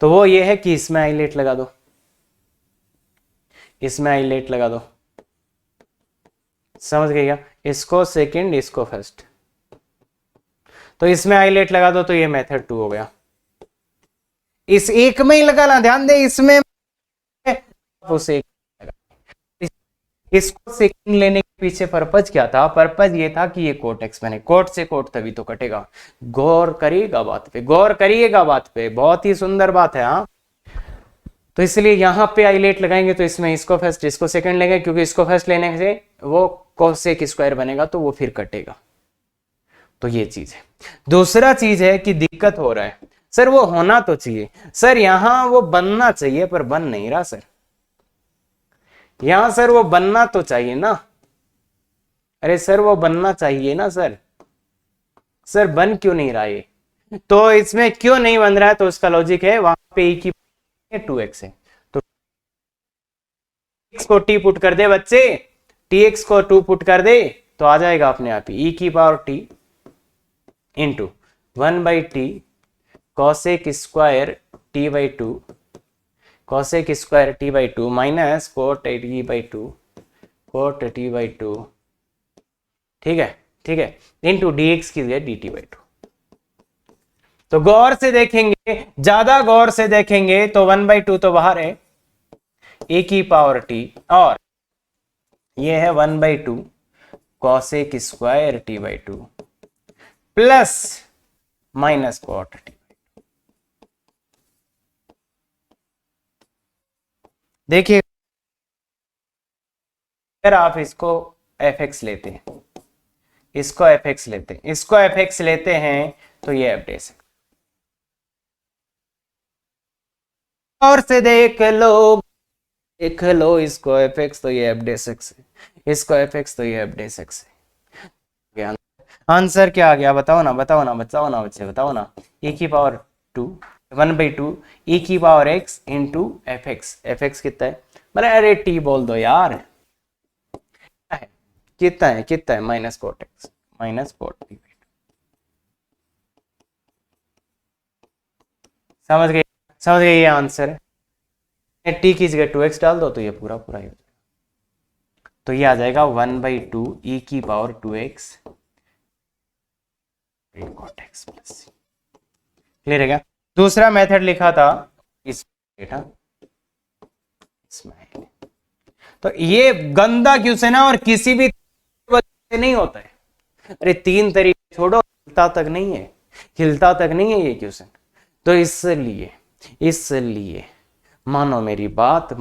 तो वो ये है कि इसमें आइलेट लगा दो, समझ गए क्या? इसको सेकंड, इसको फर्स्ट, तो इसमें आइलेट लगा दो, तो ये मेथड 2 हो गया। इस एक में ही लगाना, ध्यान दे, इसमें उसे इसको सेकंड लेने के पीछे पर्पज क्या था? पर्पज ये था कि ये कोट एक्स बने, कोट से कोट तभी तो कटेगा। गौर करिएगा बात पे, बहुत ही सुंदर बात है। हाँ, तो इसलिए यहां पे आइलेट लगाएंगे तो इसमें इसको फर्स्ट, इसको सेकंड लेंगे, क्योंकि इसको फर्स्ट लेने से वो कोसेक स्क्वायर बनेगा, तो वो फिर कटेगा। तो ये चीज है। दूसरा चीज है कि दिक्कत हो रहा है सर, वो होना तो चाहिए सर, यहां वो बनना चाहिए पर बन नहीं रहा सर, यहां सर वो बनना तो चाहिए ना, अरे सर वो बनना चाहिए ना सर, बन क्यों नहीं रहा ये? तो इसमें क्यों नहीं बन रहा है? तो उसका लॉजिक है, वहां पे e की 2x है, तो x को t पुट कर दे बच्चे, tx को 2 पुट कर दे, तो आ जाएगा अपने आप ही e की power t into 1/t cosec square t/2 cosec square t/2 minus cot t/2 cot t/2, ठीक है, इंटू dx की जगह dt/2। तो गौर से देखेंगे, ज्यादा गौर से देखेंगे तो 1/2 तो बाहर है, e की पावर t, और ये है 1/2 cosec square t/2 plus minus cot t। देखिए, अगर आप इसको fx लेते हैं, इसको fx लेते हैं, तो ये अपडेट है। और से देख लो इसको fx, तो ये fx है, इसको fx, तो ये fx है। आंसर क्या आ गया? बताओ ना बच्चे, बताओ ना। e की पावर 2 1/2 e की पावर x इंटू fx कितना है? अरे t बोल दो यार, कितना है? Minus cot x minus cot t। समझ गए? ये आंसर है। t की जगह 2x डाल दो, तो ये पूरा ही हो जाएगा, तो ये आ जाएगा 1/2 e की power 2x cot x plus. Clear है क्या? दूसरा मेथड लिखा था इसमें, तो ये गंदा क्वेश्चन है, और किसी भी से नहीं होता है। अरे 3 तरीके छोड़ो, हिलता तक नहीं है ये क्वेश्चन। तो इसलिए मानो मेरी बात,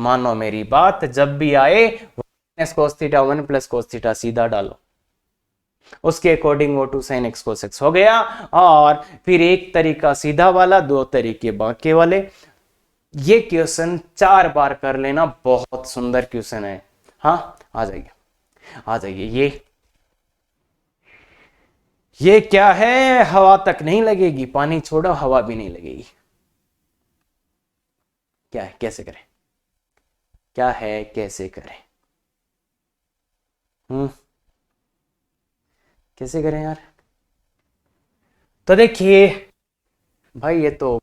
जब भी आए cos theta 1 plus cos theta सीधा डालो, उसके अकॉर्डिंग वो 2 sin x cos x हो गया। और फिर एक तरीका सीधा वाला, 2 तरीके बाकी वाले। ये क्वेश्चन 4 बार कर लेना, बहुत सुंदर क्वेश्चन है। हाँ, आ जाइए। ये क्या है? हवा तक नहीं लगेगी, पानी छोड़ो, हवा भी नहीं लगेगी। क्या है? कैसे करें? कैसे करें यार? तो देखिए भाई, ये तो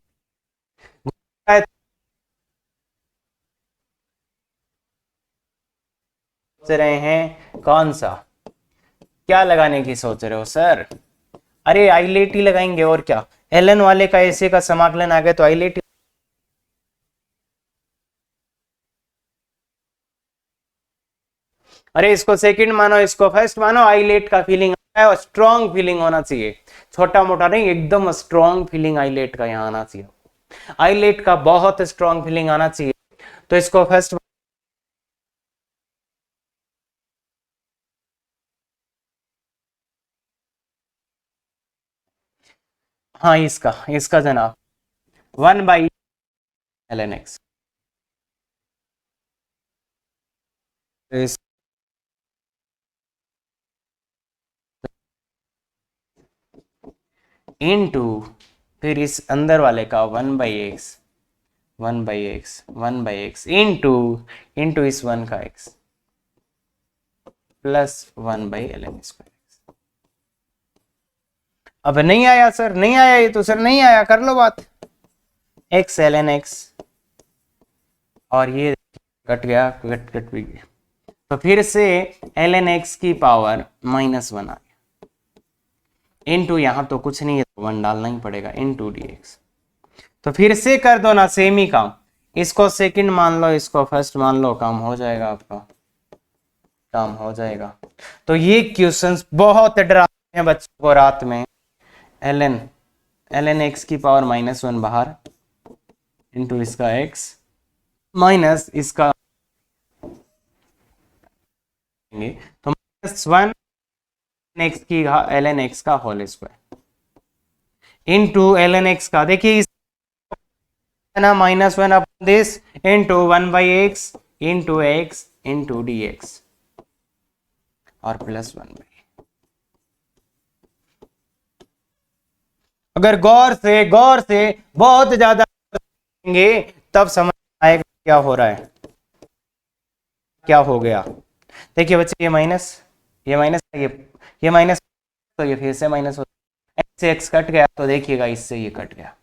सोच रहे हैं कौन सा, क्या लगाने की सोच रहे हो सर? अरे आइलेट ही लगाएंगे, और क्या? ln वाले का ऐसे का समाकलन आ गया, तो आइलेट अरे इसको सेकंड मानो, इसको फर्स्ट मानो, आईलेट का फीलिंग है और स्ट्रॉन्ग फीलिंग होना चाहिए, छोटा मोटा नहीं, एकदम स्ट्रॉन्ग फीलिंग आईलेट का यहाँ आना चाहिए, आईलेट का बहुत स्ट्रॉन्ग फीलिंग आना चाहिए। तो इसको फर्स्ट, हाँ इसका इसका जनाब 1/ln x इनटू फिर इस अंदर वाले का 1/x 1/x इंटू इस 1 का x प्लस 1/ln²। अब नहीं आया सर, नहीं आया ये तो सर, नहीं आया, कर लो बात, x ln x और ये कट गया, कट कट भी गया, तो फिर से ln x की पावर -1 आ गया, इनटू यहां तो कुछ नहीं है तो 1 डालना ही पड़ेगा, इनटू dx। तो फिर से कर दो ना सेम ही काम, इसको सेकंड मान लो, इसको फर्स्ट मान लो, काम हो जाएगा आपका, काम हो जाएगा। तो ये क्वेश्चंस बहुत डराते हैं बच्चों को रात में, ln x की पावर -1 बाहर, इंटू इसका x माइनस इसका, तो -1 x की ln x का whole square into ln x का, देखिए ना -1 upon this into 1/x into x into dx और प्लस 1/। अगर गौर से बहुत ज्यादा तब समझ आएगा क्या हो रहा है, क्या हो गया। देखिए बच्चे ये माइनस, ये माइनस, तो ये फिर से माइनस हो, एक्स से एक्स कट गया, तो देखिएगा इससे ये कट गया।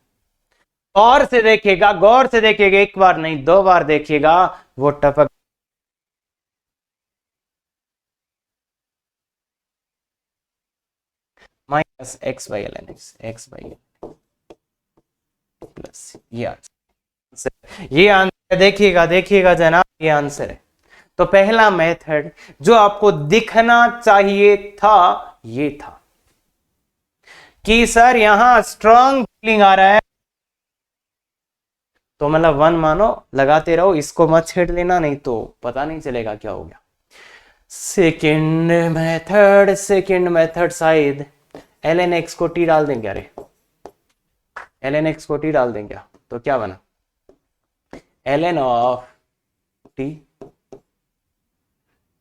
गौर से देखिएगा, गौर से देखिएगा, एक बार नहीं 2 बार देखिएगा, वो टपक -x/ln x, x/ln प्लस ये आंसर देखिएगा, देखिएगा जनाब, ये आंसर है। तो पहला मेथड जो आपको दिखना चाहिए था ये था कि सर यहां स्ट्रॉन्ग फीलिंग आ रहा है, तो मतलब 1 मानो, लगाते रहो, इसको मत छेड़ लेना, नहीं तो पता नहीं चलेगा क्या हो गया। सेकेंड मेथड शायद ln x को t डाल देंगे, अरे ln x को t डाल देंगे, तो क्या बना ln of t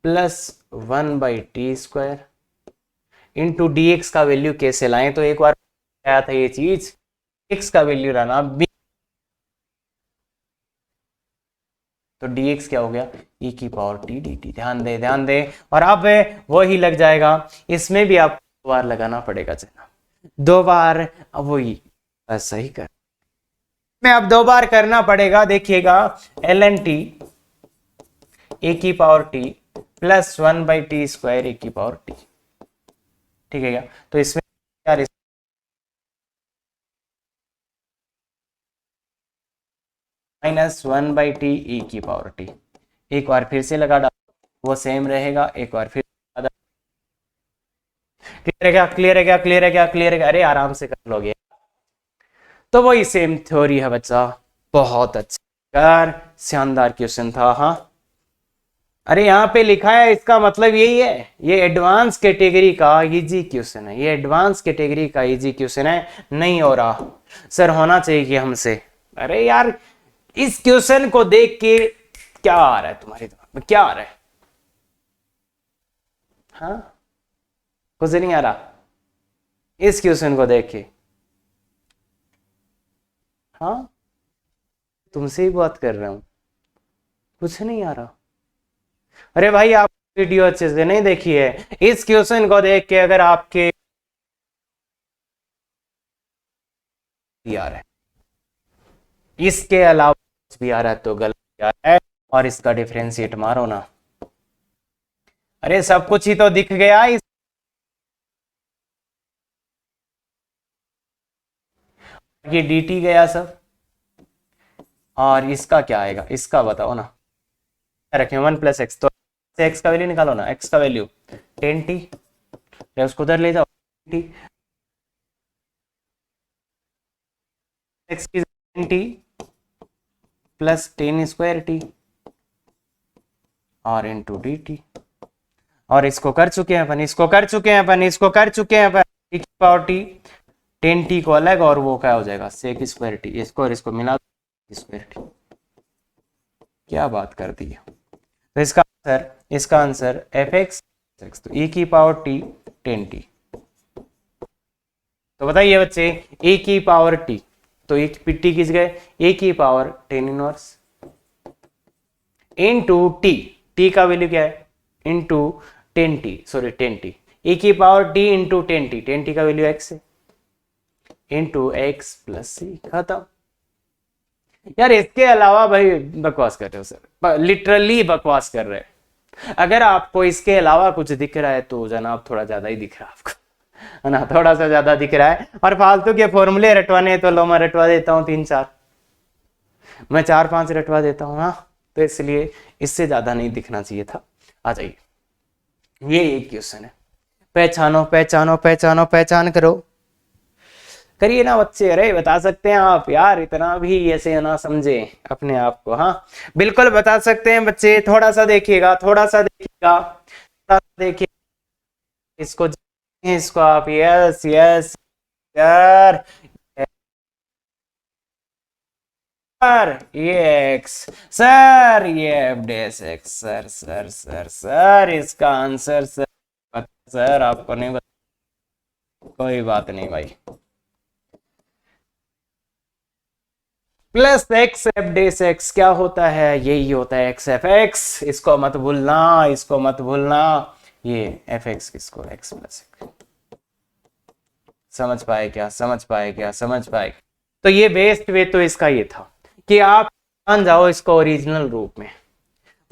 plus 1/t² into dx का वैल्यू कैसे लाएं, तो एक बार आया था ये चीज, x का वैल्यू लाना, तो dx क्या हो गया, e की पावर t dt, ध्यान दे, और अब वही लग जाएगा, इसमें भी आपको 2 बार लगाना पड़ेगा जना, 2 बार, अब वही सही कर में अब 2 बार करना पड़ेगा, देखिएगा ln t ए की पावर t प्लस 1/t² ए की पावर t, ठीक है क्या, तो इसमें क्या -1/t e की पावर t, एक बार फिर से लगा डालो, वो सेम रहेगा, एक बार फिर क्लियर है क्या, क्लियर है क्या, क्लियर है क्या, क्लियर है क्या, अरे आराम से कर लोगे, तो वही सेम थ्योरी है बच्चा, बहुत अच्छा शानदार क्वेश्चन था। हाँ अरे यहाँ पे लिखा है, इसका मतलब यही है, ये एडवांस कैटेगरी का इजी क्वेश्चन है, ये एडवांस कैटेगरी का इजी क्वेश्चन है, नहीं हो रहा सर, होना चाहिए कि हमसे, अरे यार इस क्वेश्चन को देख के क्या आ रहा है तुम्हारे दिमाग में, क्या आ रहा है, हाँ कुछ नहीं आ रहा इस क्वेश्चन को देख के, हाँ तुमसे ही बात कर रहा हूं, कुछ नहीं आ रहा, अरे भाई आप वीडियो अच्छे से नहीं देखी है, इस क्वेश्चन को देख के अगर आपके आ रहा है, इसके अलावा कुछ भी आ रहा है तो गलत आ रहा है, और इसका डिफरेंशिएट मारो ना, अरे सब कुछ ही तो दिख गया, ये dt गया सब, और इसका क्या आएगा, इसका बताओ ना, रखें 1 + x, तो एक्स का वैल्यू निकालो ना, एक्स का वैल्यू 10t, उसको उधर ले जाओ, t एक्स की 10t प्लस 10 स्क्वायर टी और इंटू डी टी। और इसको कर चुके हैं अपन, इसको कर चुके हैं अपन, इसको कर चुके हैं अपन, e की पावर टी 10t को अलग और वो क्या हो जाएगा सेक स्क्वायर टी, इसको और इसको मिला स्क्वायर टी। क्या बात कर दी है। तो इसका आंसर एफ एक्स, तो e की पावर टी 10t। तो बताइए बच्चे e की पावर t, तो e टी किस गए e की पावर 10 इनवर्स इनटू t का वैल्यू क्या है into 10t, sorry 10t, e की पावर t इंटू 10t का वैल्यू x है, इंटू x प्लस सी, खत्म। यार इसके अलावा भाई बकवास कर रहे हो सर, लिटरली बकवास कर रहे हैं। अगर आपको इसके अलावा कुछ दिख रहा है तो जनाब थोड़ा ज्यादा ही दिख रहा है आपको, है ना, थोड़ा सा ज्यादा दिख रहा है। और फालतू के फॉर्मूले रटवाने तो लो मैं रटवा देता हूँ 3-4, मैं 4-5 रटवा देता हूँ। हाँ तो इसलिए इससे ज्यादा नहीं दिखना चाहिए था। आ जाइए, ये एक क्वेश्चन है, पहचानो पहचानो पहचानो, पहचान करो, करिए ना बच्चे। अरे बता सकते हैं आप यार, इतना भी ऐसे ना समझे अपने आप को। हाँ बिल्कुल बता सकते हैं बच्चे, थोड़ा सा देखिएगा, थोड़ा सा देखिएगा, थोड़ा सा देखिए इसको आप, यस यस यार, सर ये एक्स, सर ये F dash x, sir sir sir sir इसका आंसर सर आपको नहीं बता, कोई बात नहीं भाई, plus x F dash x क्या होता है, यही होता है एक्स एफ एक्स, इसको मत भूलना, इसको मत भूलना, ये एफ एक्स किसको एक्स प्लस एक्स। समझ पाए क्या, समझ पाए क्या, समझ पाए। तो ये बेस्ट वे तो इसका ये था कि आप पहचान जाओ इसको ओरिजिनल रूप में,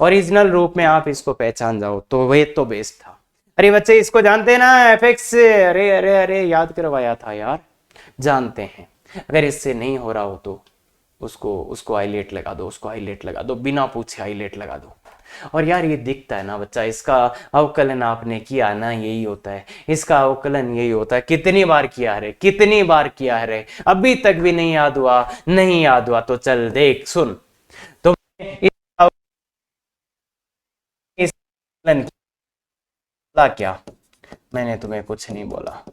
ओरिजिनल रूप में आप इसको पहचान जाओ, तो वे तो बेस्ट था। अरे बच्चे इसको जानते ना एफ एक्स से, अरे अरे अरे याद करवाया था यार, जानते हैं। अगर इससे नहीं हो रहा हो तो उसको हाईलाइट लगा दो, उसको हाईलाइट लगा दो, बिना पूछे हाईलाइट लगा दो। और यार ये दिखता है ना बच्चा, इसका अवकलन आपने किया ना, यही होता है, इसका अवकलन यही होता है। कितनी बार किया है, कितनी बार किया है, अभी तक भी नहीं याद हुआ, नहीं याद हुआ तो चल देख सुन। तो क्या मैंने तुम्हें कुछ नहीं बोला,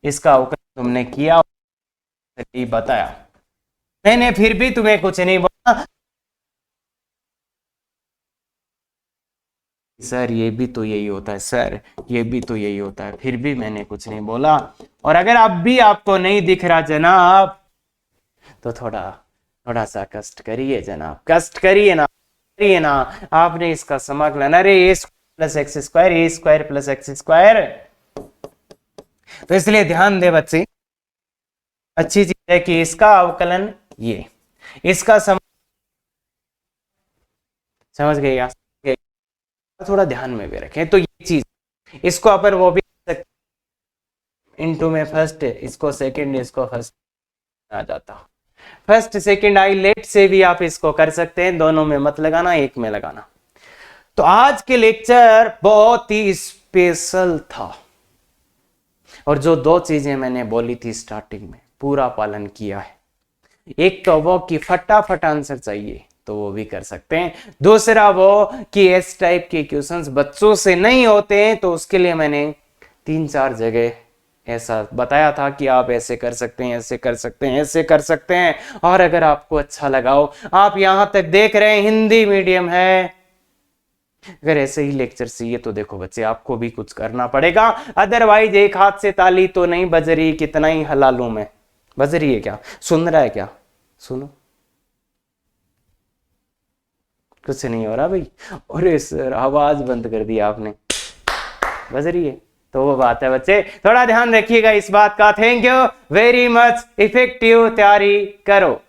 इसका अवकलन तुमने किया बताया, मैंने फिर भी तुम्हें कुछ नहीं बोला, सर ये भी तो यही होता है, सर ये भी तो यही होता है, फिर भी मैंने कुछ नहीं बोला। और अगर अब भी आपको नहीं दिख रहा जनाब तो थोड़ा सा कष्ट करिए जनाब, कष्ट करिए ना, करिए ना। आपने इसका समाकलन, अरे ए प्लस एक्स स्क्वायर, ए स्क्वायर प्लस एक्स स्क्वायर, तो इसलिए ध्यान दे बच्चे, अच्छी चीज है कि इसका अवकलन ये, इसका समझ गए या थोड़ा ध्यान में भी रखें। तो ये चीज, इसको अपन वो भी इनटू में फर्स्ट, इसको सेकंड, इसको फर्स्ट आ जाता, फर्स्ट सेकंड आई लेट से भी आप इसको कर सकते हैं, दोनों में मत लगाना, एक में लगाना। तो आज के लेक्चर बहुत ही स्पेशल था, और जो 2 चीजें मैंने बोली थी स्टार्टिंग में पूरा पालन किया है। एक तो वो कि फटाफट आंसर चाहिए तो वो भी कर सकते हैं, दूसरा वो कि इस टाइप के क्वेश्चंस बच्चों से नहीं होते हैं, तो उसके लिए मैंने 3-4 जगह ऐसा बताया था कि आप ऐसे कर सकते हैं, ऐसे कर सकते हैं, ऐसे कर सकते हैं। और अगर आपको अच्छा लगा हो, आप यहां तक देख रहे हैं हिंदी मीडियम है, अगर ऐसे ही लेक्चर चाहिए तो देखो बच्चे आपको भी कुछ करना पड़ेगा, अदरवाइज एक हाथ से ताली तो नहीं बज रही, कितना ही हला लूं मैं, बज रही है क्या, सुन रहा है क्या, सुनो, कुछ नहीं हो रहा भाई, अरे सर आवाज बंद कर दी आपने, बज रही है, तो वो बात है बच्चे, थोड़ा ध्यान रखिएगा इस बात का। Thank you very much, effective तैयारी करो।